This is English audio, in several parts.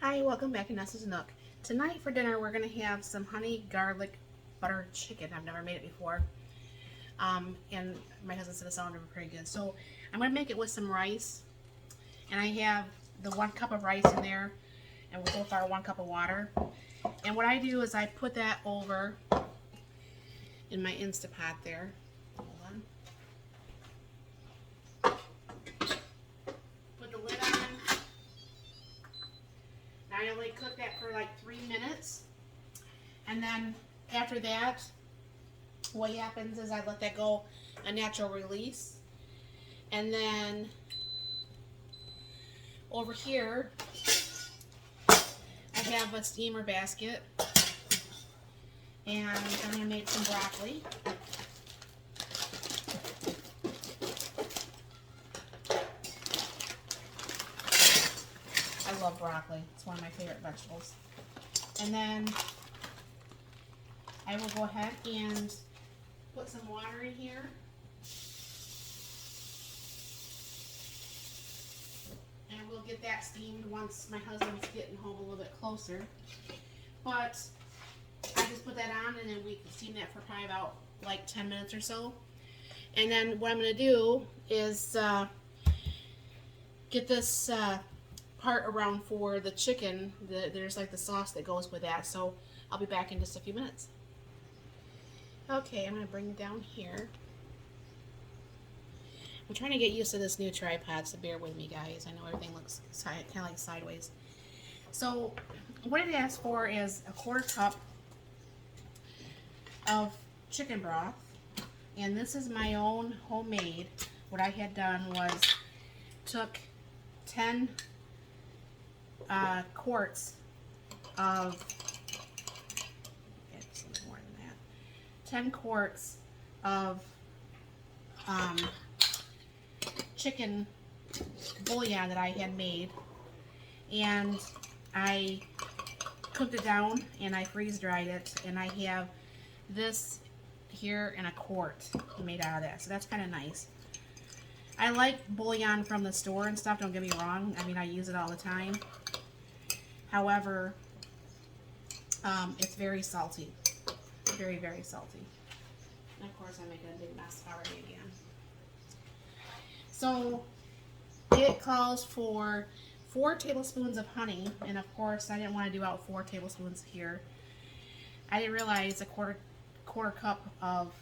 Hi, welcome back to Nessa's Nook. Tonight for dinner we're going to have some honey garlic butter chicken. I've never made it before. And my husband said it sounded pretty good. So I'm going to make it with some rice. And I have the 1 cup of rice in there. And so far 1 cup of water. And what I do is I put that over in my Instapot there. Hold on. Put the lid on. I only cook that for like 3 minutes, and then after that, what happens is I let that go a natural release, and then over here I have a steamer basket, and I'm going to make some broccoli. I love broccoli. It's one of my favorite vegetables. And then I will go ahead and put some water in here. And we'll get that steamed once my husband's getting home a little bit closer. But I just put that on and then we can steam that for probably about like 10 minutes or so. And then what I'm going to do is get this part around for the chicken. There's like the sauce that goes with that, so I'll be back in just a few minutes. Okay, I'm going to bring it down here. I'm trying to get used to this new tripod, so bear with me, guys. I know everything looks kind of like sideways. So what it asks for is a 1/4 cup of chicken broth, and this is my own homemade. What I had done was took 10 quarts of, it's more than that, 10 quarts of chicken bouillon that I had made, and I cooked it down and I freeze dried it, and I have this here in a quart made out of that, so that's kind of nice. I like bouillon from the store and stuff, don't get me wrong. I mean, I use it all the time. However, it's very salty. Very, very salty. And of course, I make a big mess already again. So, it calls for 4 tablespoons of honey. And of course, I didn't want to do out 4 tablespoons here. I didn't realize a quarter cup of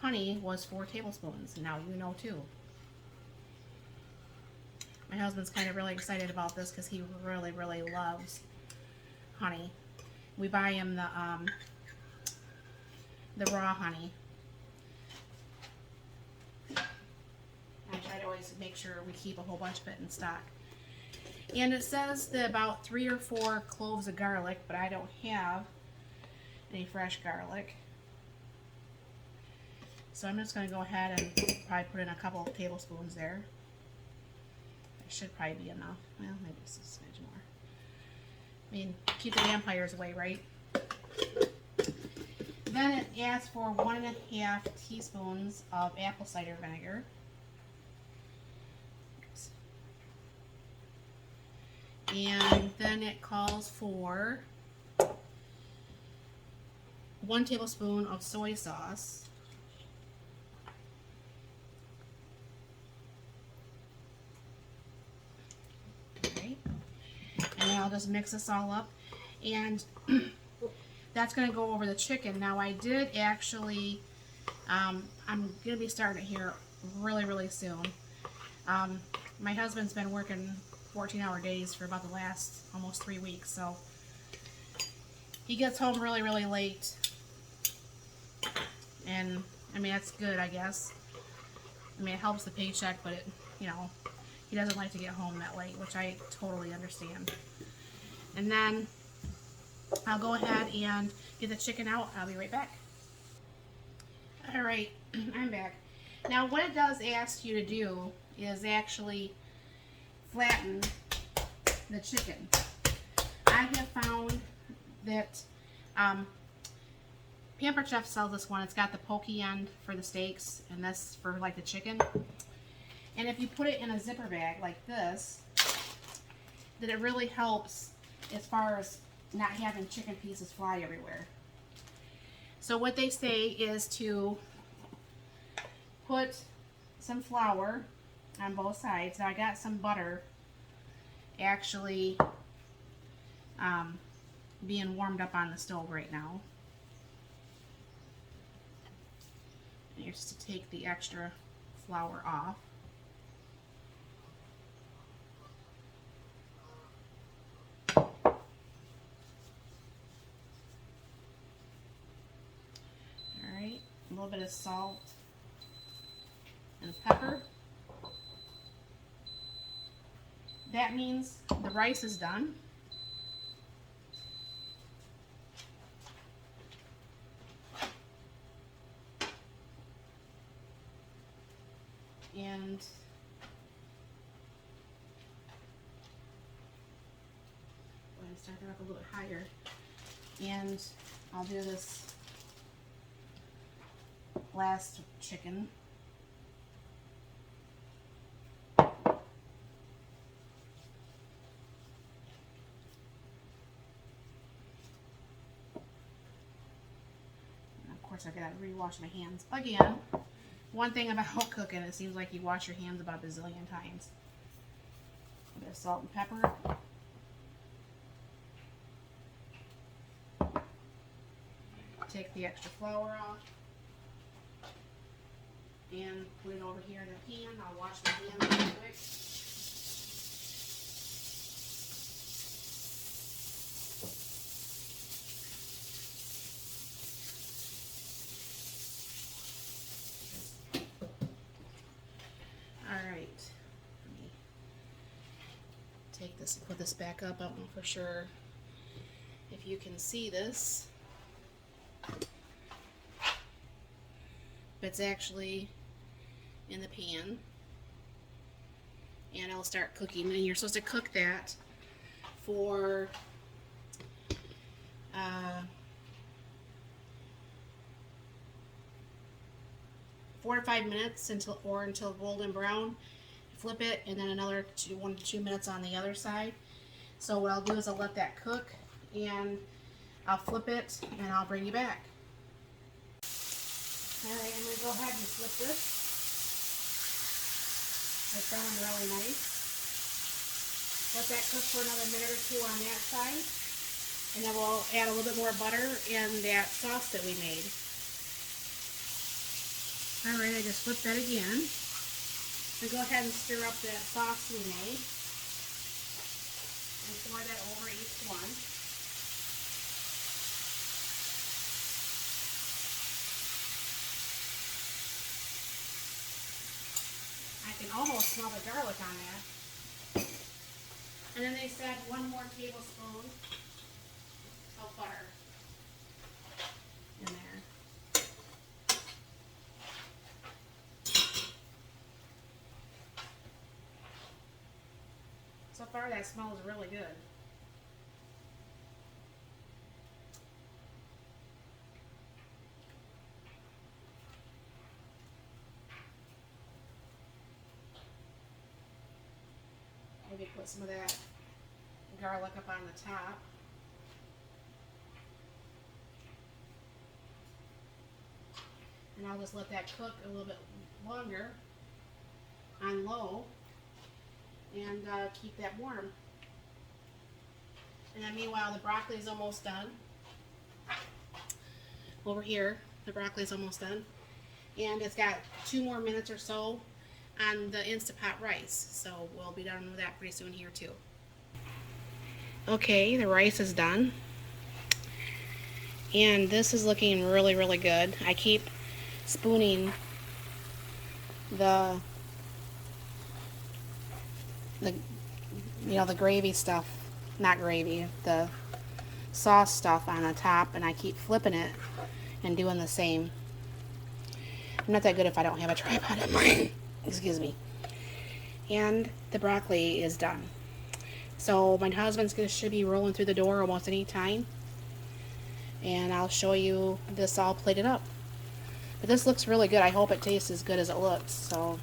honey was 4 tablespoons. Now you know too. My husband's kind of really excited about this because he really, really loves honey. We buy him the raw honey. I try to always make sure we keep a whole bunch of it in stock. And it says that about 3 or 4 cloves of garlic, but I don't have any fresh garlic. So I'm just going to go ahead and probably put in a couple of tablespoons there. Should probably be enough. Well, maybe just a smidge more. I mean, keep the vampires away, right? Then it asks for 1½ teaspoons of apple cider vinegar. Oops. And then it calls for 1 tablespoon of soy sauce. And I'll just mix this all up, and that's going to go over the chicken. Now I did actually, I'm going to be starting it here really, really soon. My husband's been working 14-hour days for about the last almost 3 weeks, so he gets home really, really late, and I mean, that's good, I guess. I mean, it helps the paycheck, but it, you know, he doesn't like to get home that late, which I totally understand. And then I'll go ahead and get the chicken out. I'll be right back. Alright, I'm back. Now what it does ask you to do is actually flatten the chicken. I have found that Pampered Chef sells this one. It's got the pokey end for the steaks, and this for like the chicken. And if you put it in a zipper bag like this, then it really helps as far as not having chicken pieces fly everywhere. So what they say is to put some flour on both sides. Now I got some butter actually being warmed up on the stove right now. And you're just to take the extra flour off. Alright, a little bit of salt and pepper. That means the rice is done. And I'm going to start it up a little bit higher. And I'll do this last chicken. I gotta rewash my hands again. One thing about cooking, it seems like you wash your hands about a bazillion times. A bit of salt and pepper. Take the extra flour off and put it over here in the pan. I'll wash my hands real quick. Take this and put this back up. I don't know for sure if you can see this, but it's actually in the pan, and it'll start cooking. And you're supposed to cook that for 4 to 5 minutes until golden brown. Flip it, and then another 1 to 2 minutes on the other side. So what I'll do is I'll let that cook, and I'll flip it, and I'll bring you back. Alright, I'm going to go ahead and flip this. It's done really nice. Let that cook for another minute or two on that side, and then we'll add a little bit more butter and that sauce that we made. Alright, I just flipped that again. So go ahead and stir up that sauce we made and pour that over each one. I can almost smell the garlic on that. And then they said 1 more tablespoon of butter in there. So far that smells really good. Maybe put some of that garlic up on the top. And I'll just let that cook a little bit longer on low. And keep that warm. And then meanwhile, the broccoli is almost done. Over here, the broccoli is almost done. And it's got 2 more minutes or so on the Instant Pot rice. So we'll be done with that pretty soon here too. Okay, the rice is done. And this is looking really, really good. I keep spooning the gravy stuff, not gravy, the sauce stuff on the top, and I keep flipping it and doing the same. I'm not that good if I don't have a tripod in mine. Excuse me. And the broccoli is done. So my husband's should be rolling through the door almost any time, and I'll show you this all plated up. But this looks really good. I hope it tastes as good as it looks. So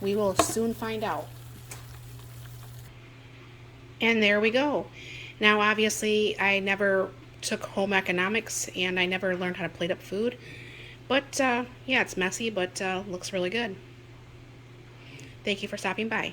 we will soon find out. And there we go. Now, obviously, I never took home economics and I never learned how to plate up food. But yeah, it's messy, but looks really good. Thank you for stopping by.